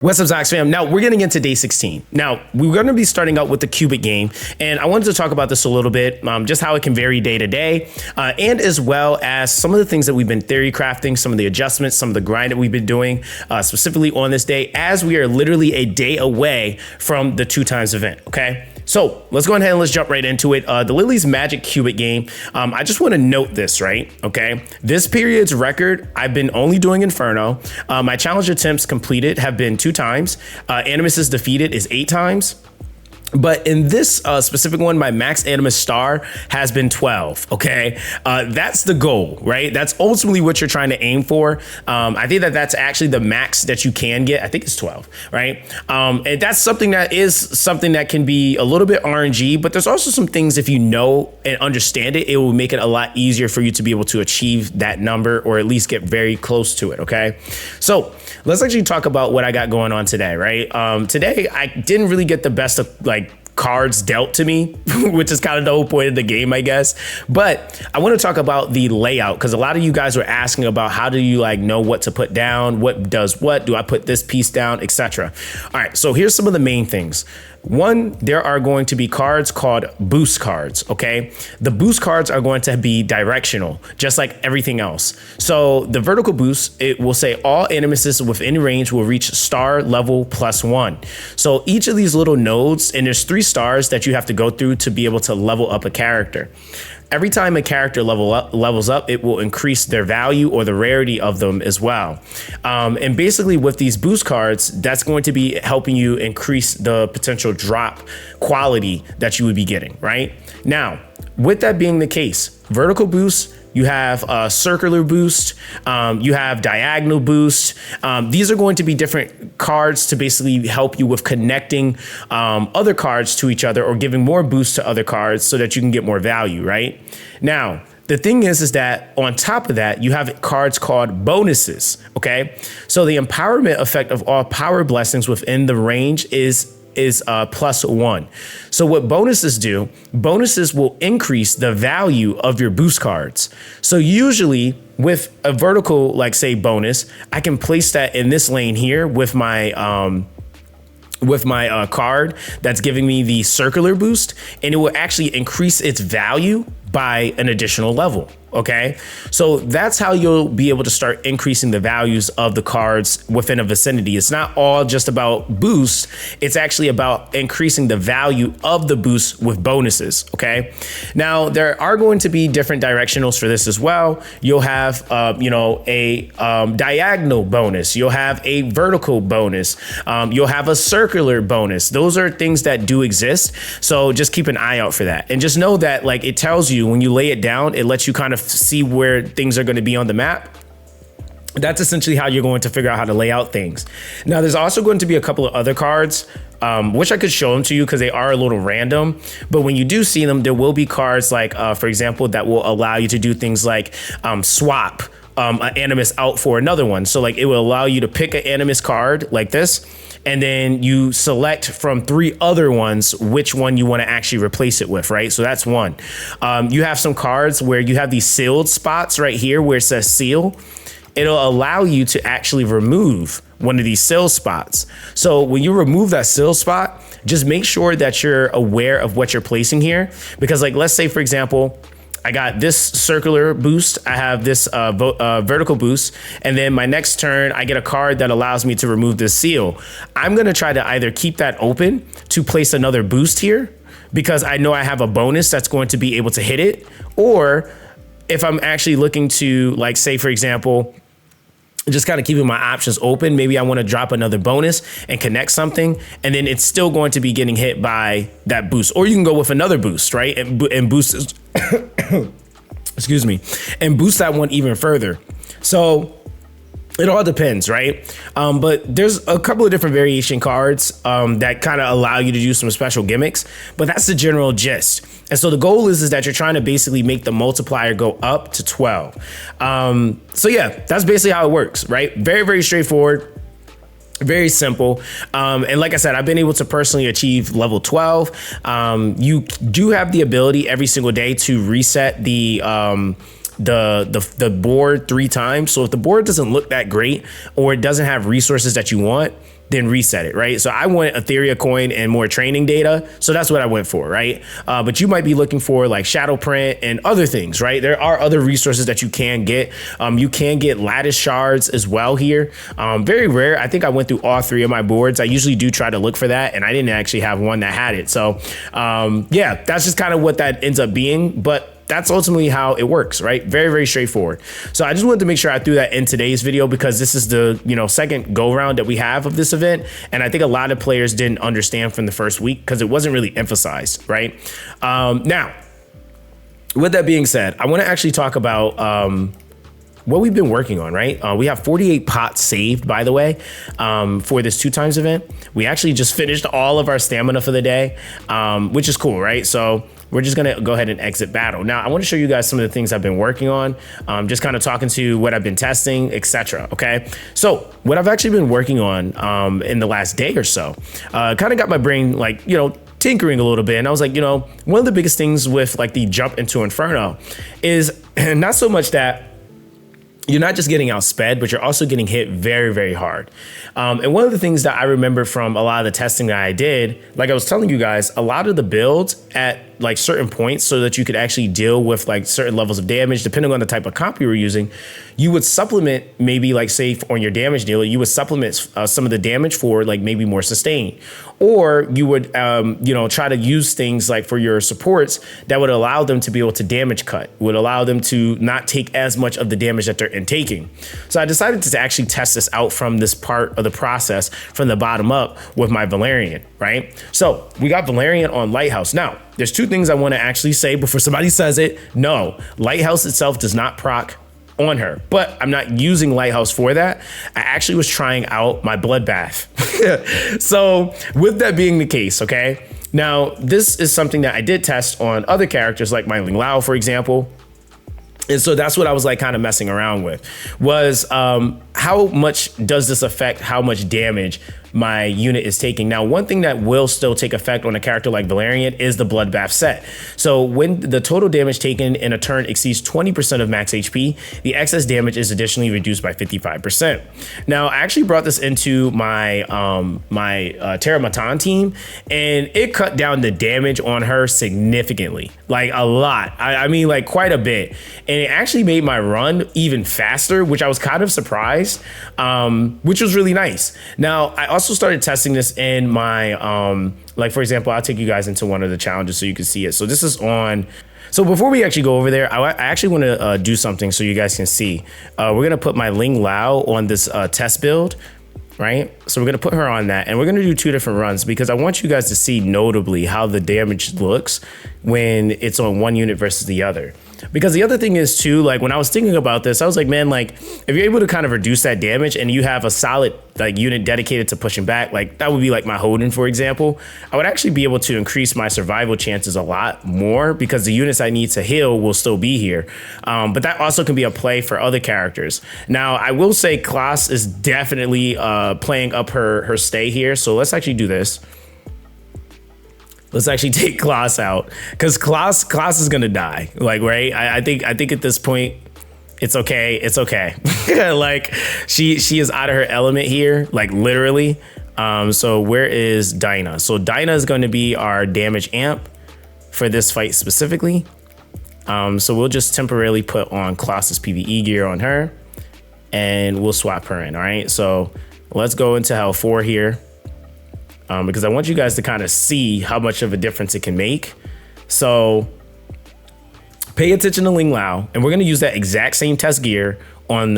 What's up, Zox fam? Now we're getting into day 16. Now we're going to be starting out with the cubic game, and I wanted to talk about this a little bit, just how it can vary day to day, and as well as some of the things that we've been theory crafting, some of the adjustments, some of the grind that we've been doing specifically on this day, as we are literally a day away from the 2x event. Okay. So let's go ahead and let's jump right into it. The Lily's Magic Cubic game. I just want to note this, right? Okay. This period's record, I've been only doing Inferno. My challenge attempts completed have been 2 times. Animus is defeated is 8 times. But in this specific one, my max Animus star has been 12. Okay, that's the goal, right? That's ultimately what you're trying to aim for. I think that that's actually the max that you can get. I think it's 12, right? And that's something that can be a little bit RNG, but there's also some things, if you know and understand it, it will make it a lot easier for you to be able to achieve that number, or at least get very close to it. Okay, so let's actually talk about what I got going on today, right? Today I didn't really get the best of cards dealt to me, which is kind of the whole point of the game, I guess. But I want to talk about the layout, because a lot of you guys were asking about how do you know what to put down, what does what, do I put this piece down, etc. All right, so here's some of the main things. One, there are going to be cards called boost cards, okay? The boost cards are going to be directional, just like everything else. So the vertical boost, it will say all animuses within range will reach star level +1. So each of these little nodes, and there's 3 stars that you have to go through to be able to level up a character. Every time a character levels up, it will increase their value or the rarity of them as well. And basically with these boost cards, that's going to be helping you increase the potential drop quality that you would be getting, right? Now, with that being the case, vertical boost, you have a circular boost, you have diagonal boost. These are going to be different cards to basically help you with connecting other cards to each other, or giving more boost to other cards so that you can get more value, right? Now, the thing is that on top of that, you have cards called bonuses, okay? So the empowerment effect of all power blessings within the range is +1. So what bonuses do, bonuses will increase the value of your boost cards. So usually with a vertical, like say bonus, I can place that in this lane here with my card that's giving me the circular boost, and it will actually increase its value by an additional level. Okay, so that's how you'll be able to start increasing the values of the cards within a vicinity. It's not all just about boost. It's actually about increasing the value of the boost with bonuses. Okay, now there are going to be different directionals for this as well. You'll have, a diagonal bonus. You'll have a vertical bonus. You'll have a circular bonus. Those are things that do exist. So just keep an eye out for that. And just know that it tells you when you lay it down, it lets you kind of see where things are going to be on the map. That's essentially how you're going to figure out how to lay out things. Now, there's also going to be a couple of other cards, which I could show them to you because they are a little random. But when you do see them, there will be cards like, for example, that will allow you to do things like swap an Animus out for another one. So it will allow you to pick an Animus card like this, and then you select from 3 other ones which one you want to actually replace it with, right? So that's one. You have some cards where you have these sealed spots right here where it says seal. It'll allow you to actually remove one of these seal spots. So when you remove that seal spot, just make sure that you're aware of what you're placing here. Because let's say, for example, I got this circular boost, I have this vertical boost, and then my next turn, I get a card that allows me to remove this seal. I'm gonna try to either keep that open to place another boost here, because I know I have a bonus that's going to be able to hit it, or if I'm actually looking to, say, for example, just kind of keeping my options open. Maybe I want to drop another bonus and connect something, and then it's still going to be getting hit by that boost. Or you can go with another boost, right? And boost, excuse me, and boost that one even further. So it all depends, right? But there's a couple of different variation cards that kind of allow you to do some special gimmicks, but that's the general gist. And so the goal is that you're trying to basically make the multiplier go up to 12. So yeah, that's basically how it works, right? Very, very straightforward. Very simple. And like I said, I've been able to personally achieve level 12. You do have the ability every single day to reset the board 3 times. So if the board doesn't look that great, or it doesn't have resources that you want, then reset it, right? So I want Etheria coin and more training data. So that's what I went for, right? But you might be looking for like shadow print and other things, right? There are other resources that you can get. You can get lattice shards as well here. Very rare. I think I went through all 3 of my boards. I usually do try to look for that, and I didn't actually have one that had it. So yeah, that's just kind of what that ends up being. But that's ultimately how it works, right? Very, very straightforward. So I just wanted to make sure I threw that in today's video because this is the, you know, second go round that we have of this event. And I think a lot of players didn't understand from the first week because it wasn't really emphasized, right? Now, with that being said, I want to actually talk about what we've been working on, right? We have 48 pots saved, by the way, for this 2x event. We actually just finished all of our stamina for the day, which is cool, right? So we're just gonna go ahead and exit battle. Now, I wanna show you guys some of the things I've been working on, just kind of talking to what I've been testing, etc. Okay, so what I've actually been working on in the last day or so, kind of got my brain like, you know, tinkering a little bit. And I was like, you know, one of the biggest things with like the jump into Inferno is not so much that you're not just getting outsped, but you're also getting hit very, very hard. And one of the things that I remember from a lot of the testing that I did, like I was telling you guys, a lot of the builds at like certain points so that you could actually deal with like certain levels of damage, depending on the type of comp you were using, you would supplement maybe like say on your damage dealer, you would supplement some of the damage for like maybe more sustain. Or you would, you know, try to use things like for your supports that would allow them to be able to damage cut, would allow them to not take as much of the damage that they're intaking. So I decided to actually test this out from this part of the process from the bottom up with my Valerian, right? So we got Valerian on Lighthouse. Now, there's 2 things I want to actually say before somebody says it. No, Lighthouse itself does not proc on her, but I'm not using Lighthouse for that. I actually was trying out my Bloodbath. So with that being the case, okay, now this is something that I did test on other characters like my Ling Lao, for example. And so that's what I was like kind of messing around with was how much does this affect how much damage my unit is taking. Now, one thing that will still take effect on a character like Valerian is the Bloodbath set. So when the total damage taken in a turn exceeds 20% of max HP, the excess damage is additionally reduced by 55%. Now, I actually brought this into my Terra Matan team, and it cut down the damage on her significantly, like a lot. I mean, like quite a bit. And it actually made my run even faster, which I was kind of surprised, which was really nice. Now, I also started testing this in my, like, for example, I'll take you guys into one of the challenges so you can see it. So this is on. So before we actually go over there, I actually want to do something so you guys can see. We're going to put my Ling Lao on this test build, right? So we're going to put her on that, and we're going to do 2 different runs because I want you guys to see notably how the damage looks when it's on one unit versus the other. Because the other thing is too, like when I was thinking about this, I was like, man, like if you're able to kind of reduce that damage and you have a solid like unit dedicated to pushing back, like that would be like my Hoden, for example, I would actually be able to increase my survival chances a lot more because the units I need to heal will still be here. But that also can be a play for other characters. Now, I will say Klaas is definitely playing up her stay here. So let's actually do this. Let's actually take Klaas out because Klaas is gonna die. Like, right? I think at this point, it's okay. It's okay. Like she is out of her element here, like literally. So where is Dinah? So Dinah is going to be our damage amp for this fight specifically. So we'll just temporarily put on Klaas's PvE gear on her, and we'll swap her in. All right. So let's go into Hell 4 here. Because I want you guys to kind of see how much of a difference it can make. So pay attention to Ling Lao, and we're going to use that exact same test gear on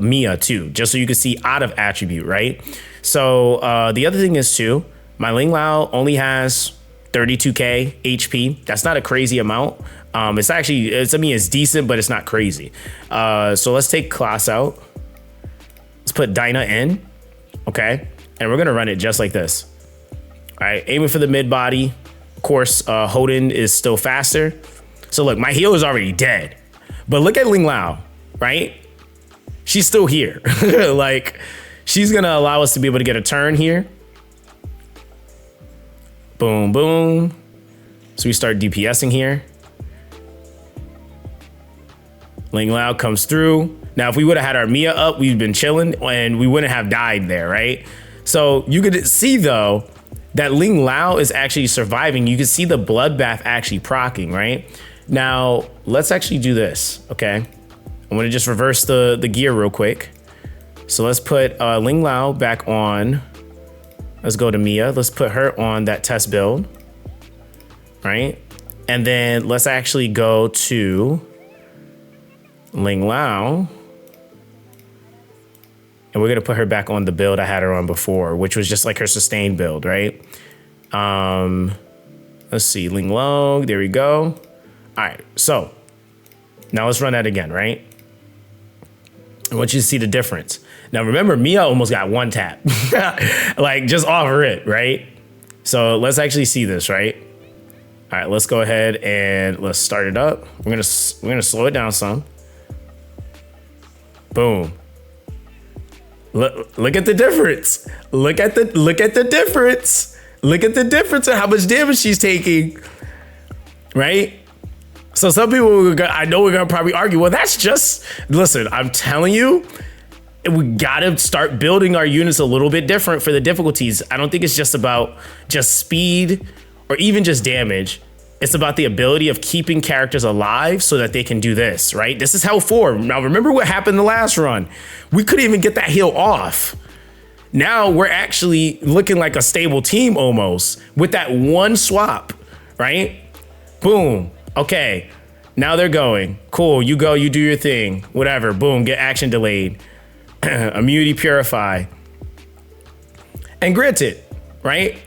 Mia too, just so you can see out of attribute, right? So the other thing is too, my Ling Lao only has 32k HP. That's not a crazy amount. It's actually, I mean, it's decent, but it's not crazy. So let's take Klaas out. Let's put Dinah in, okay? And we're going to run it just like this. All right, aiming for the mid body. Of course, Hoden is still faster. So look, my healer is already dead. But look at Ling Lao, right? She's still here. Like, she's gonna allow us to be able to get a turn here. Boom, boom. So we start DPSing here. Ling Lao comes through. Now, if we would have had our Mia up, we've been chilling and we wouldn't have died there, right? So you could see though that Ling Lao is actually surviving. You can see the bloodbath actually proccing, right? Now let's actually do this, okay? I'm gonna just reverse the gear real quick. So let's put Ling Lao back on. Let's go to Mia. Let's put her on that test build, right? And then let's actually go to Ling Lao. And we're gonna put her back on the build I had her on before, which was just like her sustained build, right? Let's see, Ling Lao, there we go. All right, so now let's run that again, right? I want you to see the difference. Now remember, Mia almost got one tap, like just off her it, right? So let's actually see this, right? All right, let's go ahead and let's start it up. We're gonna slow it down some. Boom. Look at the difference. Look at the difference. Look at the difference in how much damage she's taking, right? So some people, I know we're gonna probably argue, well, that's just, listen, I'm telling you, we gotta start building our units a little bit different for the difficulties. I don't think it's just about just speed or even just damage. It's about the ability of keeping characters alive so that they can do this, right? This is Hell 4. Now, remember what happened the last run? We couldn't even get that heal off. Now we're actually looking like a stable team almost with that one swap, right? Boom. Okay. Now they're going. Cool. You go, you do your thing. Whatever. Boom. Get action delayed. Immunity purify. And granted, right?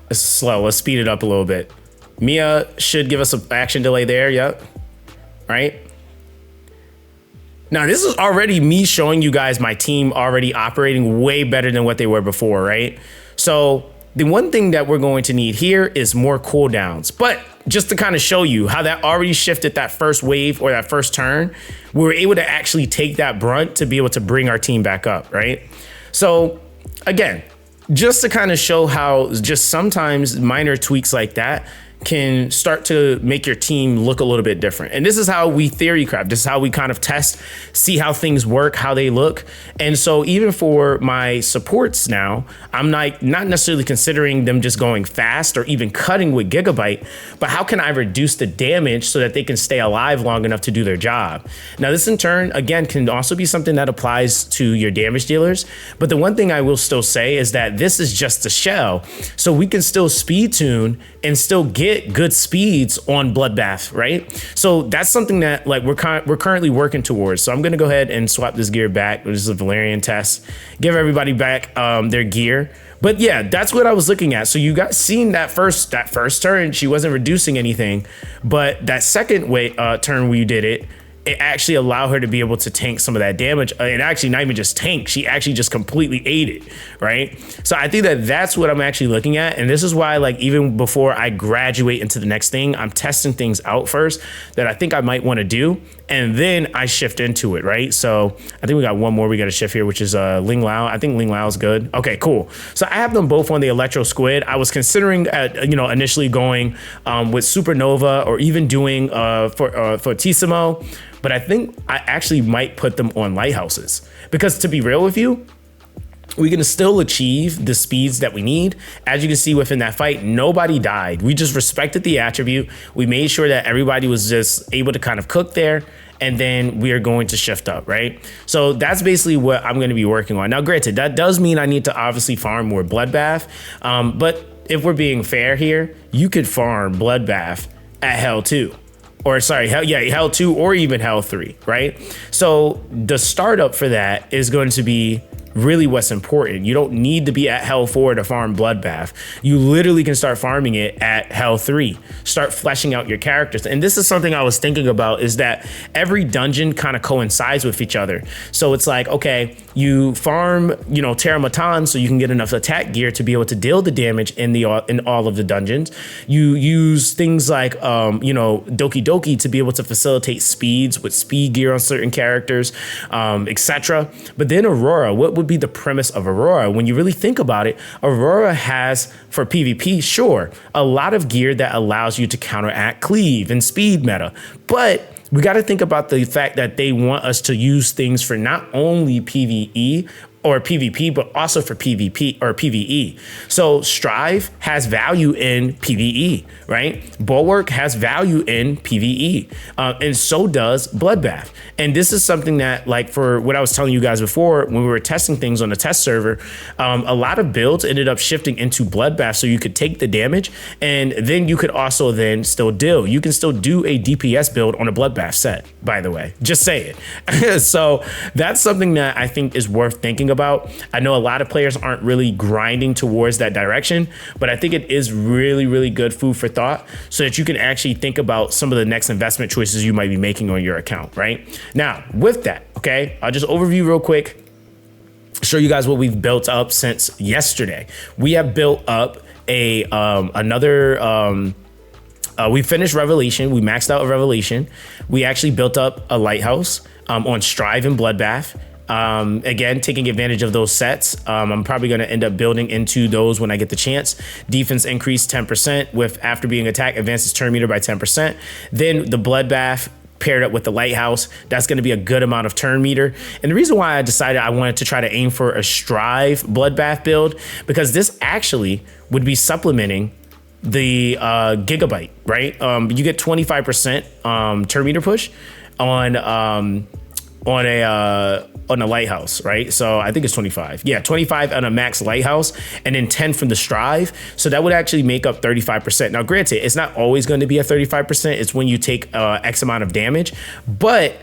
It's slow. Let's speed it up a little bit. Mia should give us an action delay there. Yep. Right. Now, this is already me showing you guys my team already operating way better than what they were before, right? So the one thing that we're going to need here is more cooldowns. But just to kind of show you how that already shifted that first wave or that first turn, we were able to actually take that brunt to be able to bring our team back up, right? So again, just to kind of show how just sometimes minor tweaks like that can start to make your team look a little bit different. And this is how we theory craft. This is how we kind of test, see how things work, how they look. And so even for my supports now, I'm not necessarily considering them just going fast or even cutting with Gigabyte, but how can I reduce the damage so that they can stay alive long enough to do their job? Now, this in turn, again, can also be something that applies to your damage dealers. But the one thing I will still say is that this is just a shell. So we can still speed tune and still get good speeds on Bloodbath, right? So that's something that like we're currently working towards. So I'm gonna go ahead and swap this gear back, which is a Valerian test, give everybody back their gear. But yeah, that's what I was looking at. So you got seen that first turn, she wasn't reducing anything, but that second turn where you did it, it actually allowed her to be able to tank some of that damage. And actually not even just tank, she actually just completely ate it, right? So I think that that's what I'm actually looking at. And this is why, like, even before I graduate into the next thing, I'm testing things out first that I think I might want to do. And then I shift into it, right? So I think we got one more we got to shift here, which is Ling Lao. I think Ling Lao is good. Okay, cool. So I have them both on the Electro Squid. I was considering, initially going with Supernova or even doing Fortissimo. But I think I actually might put them on Lighthouses because, to be real with you, we can still achieve the speeds that we need. As you can see within that fight, nobody died. We just respected the attribute. We made sure that everybody was just able to kind of cook there. And then we are going to shift up, right? So that's basically what I'm going to be working on. Now, granted, that does mean I need to obviously farm more Bloodbath. But if we're being fair here, you could farm Bloodbath at Hell 2. Or sorry, Hell 2 or even Hell 3, right? So the startup for that is going to be really what's important. You don't need to be at Hell 4 to farm Bloodbath. You literally can start farming it at Hell 3. Start fleshing out your characters. And this is something I was thinking about, is that every dungeon kind of coincides with each other. So it's like, okay, you farm, Terra Matan so you can get enough attack gear to be able to deal the damage in all of the dungeons. You use things like, Doki Doki to be able to facilitate speeds with speed gear on certain characters, etc. But then Aurora, what would be the premise of Aurora? When you really think about it, Aurora has, for PvP, sure, a lot of gear that allows you to counteract cleave and speed meta, but we got to think about the fact that they want us to use things for not only PvE or PvP, but also for PvP or PvE. So Strive has value in PvE, right? Bulwark has value in PvE, and so does Bloodbath. And this is something that, like, for what I was telling you guys before, when we were testing things on the test server, a lot of builds ended up shifting into Bloodbath, so you could take the damage, and then you could also then still deal. You can still do a DPS build on a Bloodbath set, by the way. Just say it. So that's something that I think is worth thinking about. I know a lot of players aren't really grinding towards that direction, but I think it is really, really good food for thought so that you can actually think about some of the next investment choices you might be making on your account, right? Now, with that, okay, I'll just overview real quick, show you guys what we've built up since yesterday. We have built up we finished Revelation. We maxed out a Revelation. We actually built up a Lighthouse on Strive and Bloodbath. Again, taking advantage of those sets. I'm probably going to end up building into those when I get the chance. Defense increased 10% with after being attacked, advances turn meter by 10%. Then the Bloodbath paired up with the Lighthouse, that's going to be a good amount of turn meter. And the reason why I decided I wanted to try to aim for a Strive Bloodbath build, because this actually would be supplementing the Gigabyte, right? You get 25% turn meter push on a Lighthouse, right? So I think it's 25. Yeah, 25 on a max Lighthouse, and then 10 from the Strive. So that would actually make up 35%. Now, granted, it's not always going to be a 35%. It's when you take X amount of damage, but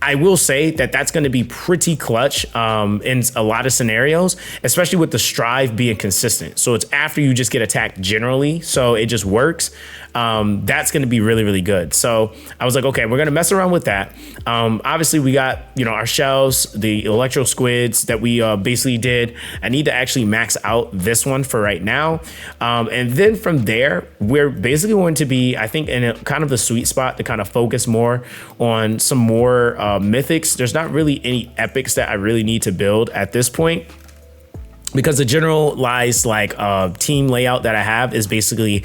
I will say that that's going to be pretty clutch in a lot of scenarios, especially with the Strive being consistent. So it's after you just get attacked generally, so it just works. That's going to be really, really good. So I was like, okay, we're going to mess around with that. Obviously, we got, our shells, the electro squids that we basically did. I need to actually max out this one for right now. And then from there, we're basically going to be, I think, in a kind of the sweet spot to kind of focus more on some more mythics. There's not really any epics that I really need to build at this point, because the generalized team layout that I have is basically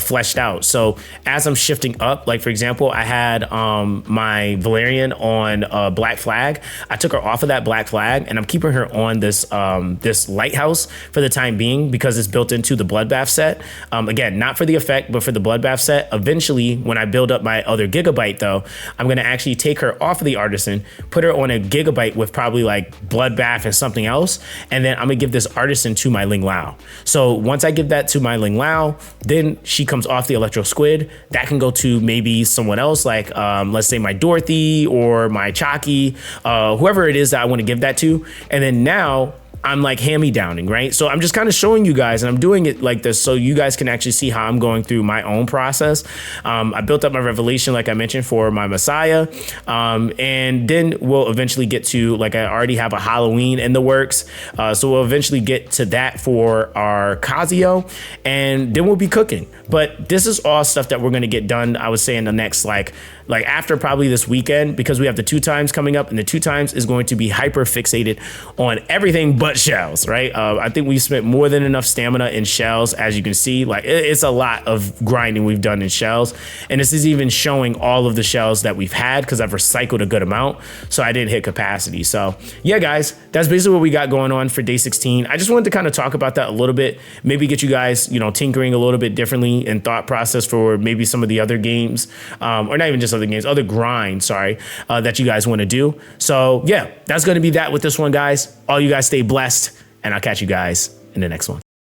fleshed out. So as I'm shifting up, like for example, I had my Valerian on Black Flag. I took her off of that Black Flag, and I'm keeping her on this this Lighthouse for the time being, because it's built into the Bloodbath set. Again, not for the effect, but for the Bloodbath set. Eventually, when I build up my other Gigabyte though, I'm gonna actually take her off of the Artisan, put her on a Gigabyte with probably like Bloodbath and something else, and then I'm gonna give this Artisan to my Ling Lao. So once I give that to my Ling Lao, then she comes off the Electro Squid. That can go to maybe someone else, like let's say my Dorothy or my Chalky, whoever it is that I want to give that to. And then now I'm like hand-me-downing, right? So I'm just kind of showing you guys, and I'm doing it like this so you guys can actually see how I'm going through my own process. I built up my Revelation, like I mentioned, for my Messiah. And then we'll eventually get to, like, I already have a Halloween in the works. So we'll eventually get to that for our Casio, and then we'll be cooking. But this is all stuff that we're going to get done, I would say, in the next, like after probably this weekend, because we have the 2 times coming up, and the 2 times is going to be hyper fixated on everything but shells, right? I think we spent more than enough stamina in shells, as you can see. Like, it's a lot of grinding we've done in shells, and this is even showing all of the shells that we've had, because I've recycled a good amount, so I didn't hit capacity. So yeah, guys, that's basically what we got going on for day 16. I just wanted to kind of talk about that a little bit, maybe get you guys, tinkering a little bit differently in thought process for maybe some of the other games, or not even just other games, other grinds, that you guys want to do. So yeah, that's going to be that with this one, guys. All you guys stay blessed, and I'll catch you guys in the next one.